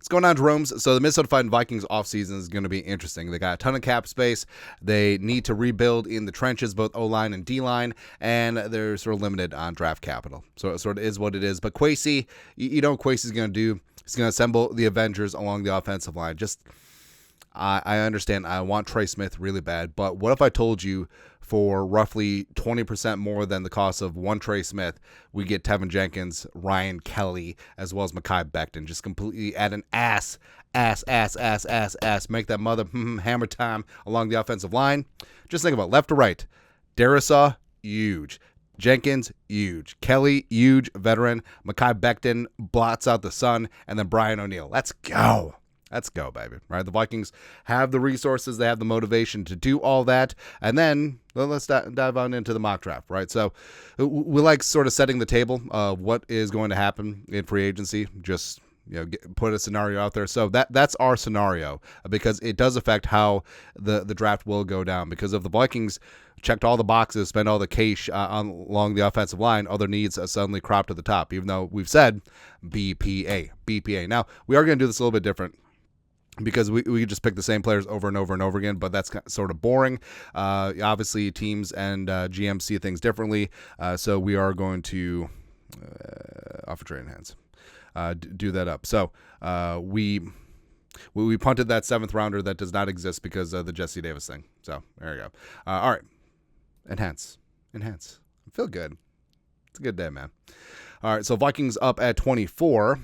What's going on, Jerome's? So the Minnesota Vikings offseason is going to be interesting. They got a ton of cap space. They need to rebuild in the trenches, both O-line and D-line, and they're sort of limited on draft capital. So it sort of is what it is. But Kwesi, you know what Kwesi's going to do? He's going to assemble the Avengers along the offensive line. I understand I want Trey Smith really bad, but what if I told you for roughly 20% more than the cost of one Trey Smith, we get Tevin Jenkins, Ryan Kelly, as well as Mekhi Becton, just completely add an ass, make that mother hammer time along the offensive line. Just think about left to right. Darisaw, huge. Jenkins, huge. Kelly, huge veteran. Mekhi Becton blots out the sun, and then Brian O'Neill. Let's go. Let's go, baby. Right? The Vikings have the resources. They have the motivation to do all that. And then let's dive on into the mock draft, right? So we like sort of setting the table of what is going to happen in free agency. Just put a scenario out there. So that's our scenario because it does affect how the draft will go down. Because if the Vikings checked all the boxes, spent all the cash along the offensive line, other needs suddenly crop to the top, even though we've said BPA. Now, we are going to do this a little bit different, because we could just pick the same players over and over and over again, but that's sort of boring. Obviously, teams and GMs see things differently, so we are going to offer trade hands, do that up. So we punted that 7th rounder that does not exist because of the Jesse Davis thing. So there you go. All right, enhance. I feel good. It's a good day, man. All right, so Vikings up at 24.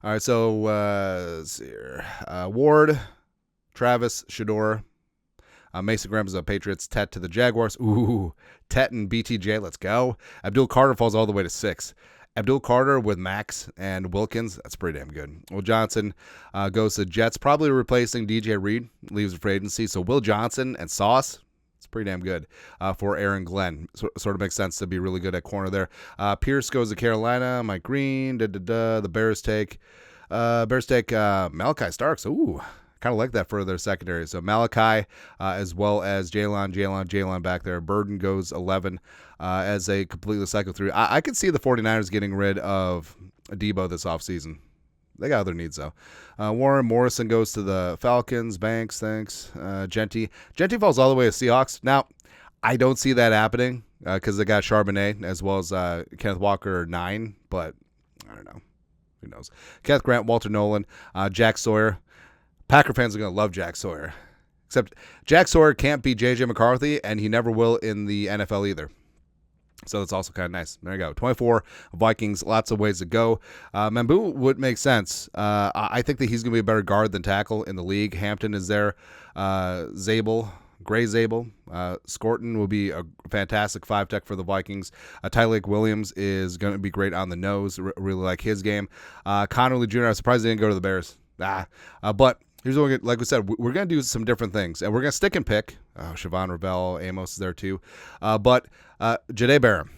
All right, so let's see here. Ward, Travis, Shador, Mason Graham is the Patriots, Tet to the Jaguars. Ooh, Tet and BTJ, let's go. Abdul Carter falls all the way to 6. Abdul Carter with Max and Wilkins, that's pretty damn good. Will Johnson goes to Jets, probably replacing DJ Reed, leaves the free agency. So Will Johnson and Sauce, it's pretty damn good for Aaron Glenn. Sort of makes sense to be really good at corner there. Pierce goes to Carolina. Mike Green. The Bears take Malachi Starks. Ooh, kind of like that for their secondary. So Malachi as well as Jalen back there. Burden goes 11 as they completely cycle through. I could see the 49ers getting rid of Debo this offseason. They got other needs, though. Warren Morrison goes to the Falcons. Banks, thanks. Genty falls all the way to Seahawks. Now, I don't see that happening because they got Charbonnet as well as Kenneth Walker 9, but I don't know. Who knows? Kenneth Grant, Walter Nolan, Jack Sawyer. Packer fans are going to love Jack Sawyer. Except Jack Sawyer can't be J.J. McCarthy, and he never will in the NFL either. So that's also kind of nice. There you go. 24 Vikings, lots of ways to go. Mambu would make sense. I think that he's going to be a better guard than tackle in the league. Hampton is there. Gray Zabel. Scorton will be a fantastic 5-tech for the Vikings. Tyleik Williams is going to be great on the nose. Really like his game. Connerly Jr., I'm surprised he didn't go to the Bears. But here's what like we said, we're going to do some different things, and we're going to stick and pick. Siobhan Ravel, Amos is there too. But Jahdae Barham.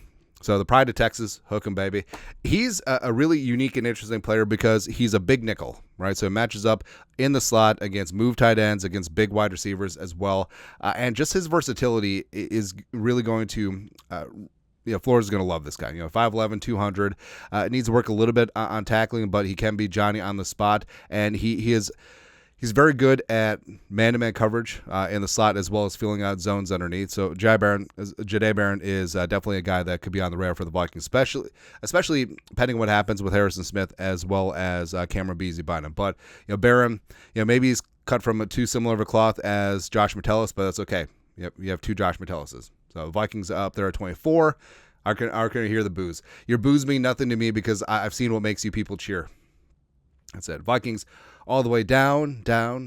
So the pride of Texas, hook him, baby. He's a really unique and interesting player because he's a big nickel, right? So it matches up in the slot against move tight ends, against big wide receivers as well. And just his versatility is really going to Florida's going to love this guy. 5'11", 200. Needs to work a little bit on tackling, but he can be Johnny on the spot. And he's very good at man-to-man coverage in the slot as well as filling out zones underneath. So Jahdae Barham is definitely a guy that could be on the radar for the Vikings, especially depending on what happens with Harrison Smith as well as Cameron Beasley behind him. But Barham, maybe he's cut from too similar of a cloth as Josh Metellus, but that's okay. Yep, you have 2 Josh Metelluses. So Vikings up there at 24. Are going to hear the boos. Your boos mean nothing to me because I've seen what makes you people cheer. That's it. Vikings all the way down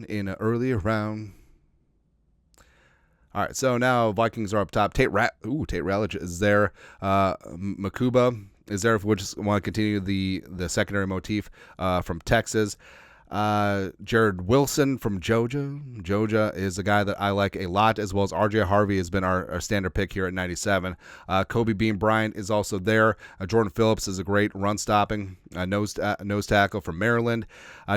in an earlier round. All right, so now Vikings are up top. Tate Ralitch is there. Makuba is there if we just want to continue the secondary motif from Texas. Jared Wilson from Georgia. Georgia is a guy that I like a lot, as well as RJ Harvey has been our standard pick here at 97. Kobe Bean Bryant is also there. Jordan Phillips is a great run-stopping nose tackle from Maryland.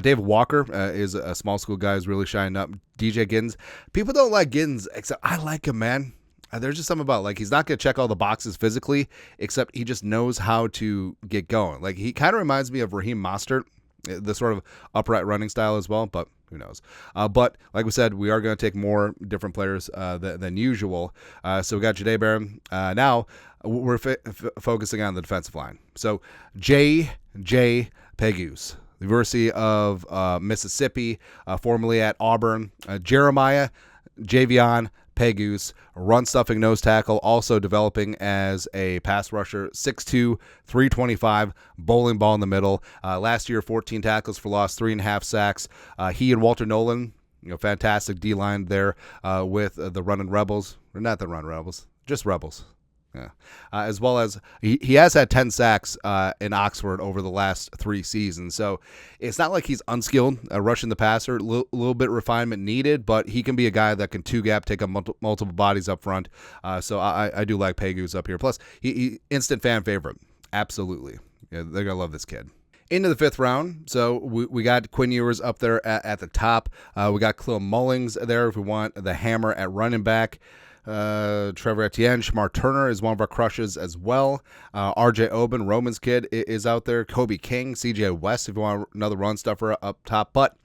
David Walker is a small school guy who's really shining up. DJ Giddens. People don't like Giddens, except I like him, man. There's just something about, he's not going to check all the boxes physically, except he just knows how to get going. He kind of reminds me of Raheem Mostert. the sort of upright running style as well, but who knows? But like we said, we are going to take more different players than usual. So we got Jahdae Barron. Now we're focusing on the defensive line. So J.J. Pegues, University of Mississippi, formerly at Auburn. Jeremiah Javion Pegues, run-stuffing nose tackle, also developing as a pass rusher, 6'2", 325, bowling ball in the middle. Last year, 14 tackles for loss, 3.5 sacks. He and Walter Nolan, fantastic D-line there with the Running Rebels. Or not the Running Rebels, just Rebels. Yeah. As well as he has had 10 sacks in Oxford over the last 3 seasons. So it's not like he's unskilled rushing the passer. A little bit refinement needed, but he can be a guy that can two-gap, take up multiple bodies up front. So I do like Pegues up here. Plus, he instant fan favorite. Absolutely. Yeah, they're going to love this kid. Into the 5th round, so we got Quinn Ewers up there at the top. We got Khalil Mullings there if we want the hammer at running back. Trevor Etienne, Shamar Turner is one of our crushes as well. RJ Oben, Roman's kid, is out there. Kobe King, CJ West, if you want another run stuffer up top. But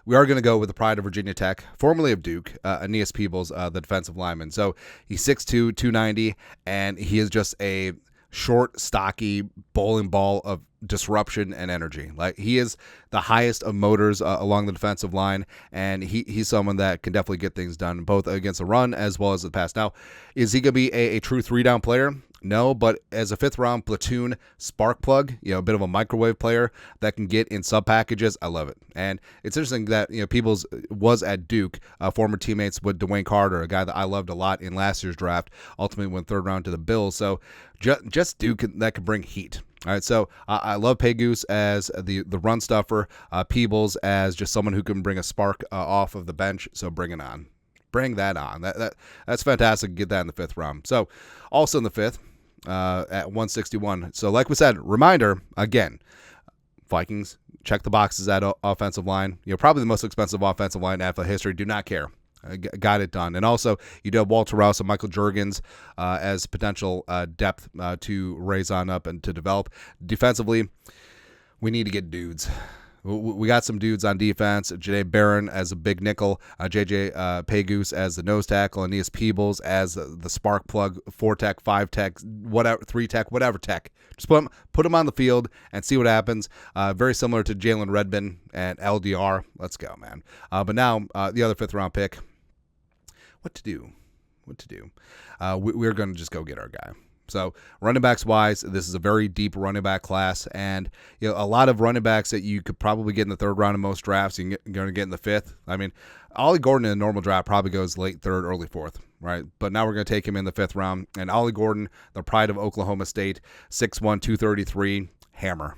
we are going to go with the pride of Virginia Tech, formerly of Duke, Aeneas Peebles, the defensive lineman. So he's 6'2", 290, and he is just a short, stocky bowling ball of disruption and energy. Like, he is the highest of motors along the defensive line, and he's someone that can definitely get things done both against the run as well as the pass. Now, is he going to be a true 3-down player? No, but as a 5th round platoon spark plug, a bit of a microwave player that can get in sub packages, I love it. And it's interesting that Peebles was at Duke, former teammates with Dwayne Carter, a guy that I loved a lot in last year's draft, ultimately went 3rd round to the Bills. So just Duke that can bring heat. All right, so I love Pegues as the run stuffer, Peebles as just someone who can bring a spark off of the bench. So bring it on. Bring that on. That's fantastic. Get that in the 5th round. So also in the 5th, at 161. So like we said, reminder, again, Vikings, check the boxes at offensive line. Probably the most expensive offensive line in NFL history. Do not care. Got it done. And also, you do have Walter Rouse and Michael Juergens as potential depth to raise on up and to develop. Defensively, we need to get dudes. We got some dudes on defense. Jahdae Barron as a big nickel, J.J. Pegues as the nose tackle, Aeneas Peebles as the spark plug, 4-tech, 5-tech, whatever, 3-tech, whatever tech. Just put them on the field and see what happens. Very similar to Jalen Redmond and LDR. Let's go, man. But now the other 5th round pick. What to do? We're going to just go get our guy. So running backs wise, this is a very deep running back class, and a lot of running backs that you could probably get in the 3rd round in most drafts, you're going to get in the 5th. I mean, Ollie Gordon in a normal draft probably goes late 3rd, early 4th, right? But now we're going to take him in the 5th round, and Ollie Gordon, the pride of Oklahoma State, 6'1", 233, hammer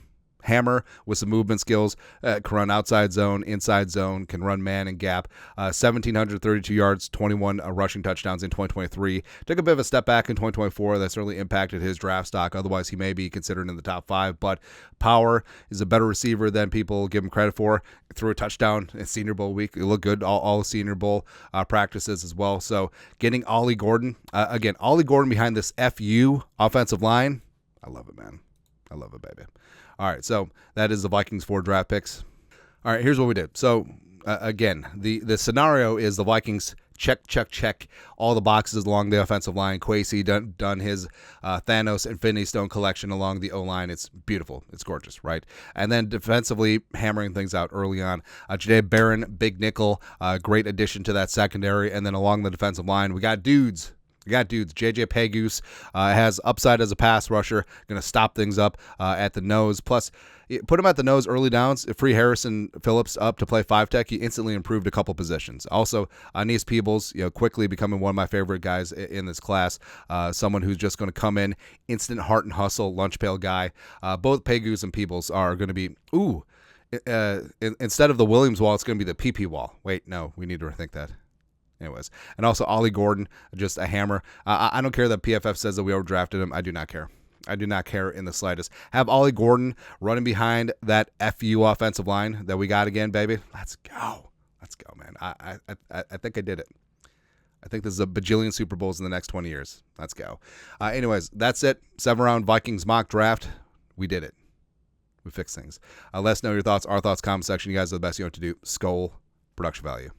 with some movement skills, can run outside zone, inside zone, can run man and gap. 1,732 yards, 21 rushing touchdowns in 2023. Took a bit of a step back in 2024. That certainly impacted his draft stock. Otherwise, he may be considered in the top 5. But power is a better receiver than people give him credit for. Threw a touchdown in Senior Bowl week. He looked good all Senior Bowl practices as well. So getting Ollie Gordon, Ollie Gordon behind this FU offensive line, I love it, man. I love it, baby. All right, so that is the Vikings 4 draft picks. All right, here's what we did. So, again, the scenario is the Vikings check all the boxes along the offensive line. Kwesi done his Thanos Infinity Stone collection along the O-line. It's beautiful. It's gorgeous, right? And then defensively, hammering things out early on. Jahdae Barron, big nickel, great addition to that secondary. And then along the defensive line, we got dudes. J.J. Pegues has upside as a pass rusher, going to stop things up at the nose. Plus, put him at the nose early downs. Free Harrison Phillips up to play 5-tech. He instantly improved a couple positions. Also, Aeneas Peebles, quickly becoming one of my favorite guys in this class. Someone who's just going to come in, instant heart and hustle, lunch pail guy. Both Pegues and Peebles are going to be, instead of the Williams wall, it's going to be the PP wall. Wait, no, we need to rethink that. Anyways, and also Ollie Gordon, just a hammer. I don't care that PFF says that we overdrafted him. I do not care. I do not care in the slightest. Have Ollie Gordon running behind that FU offensive line that we got again, baby. Let's go, man. I think I did it. I think there's a bajillion Super Bowls in the next 20 years. Let's go. Anyways, that's it. 7-round Vikings mock draft. We did it. We fix things. Let us know your thoughts, our thoughts, comment section. You guys are the best. You know what to do. Skull production value.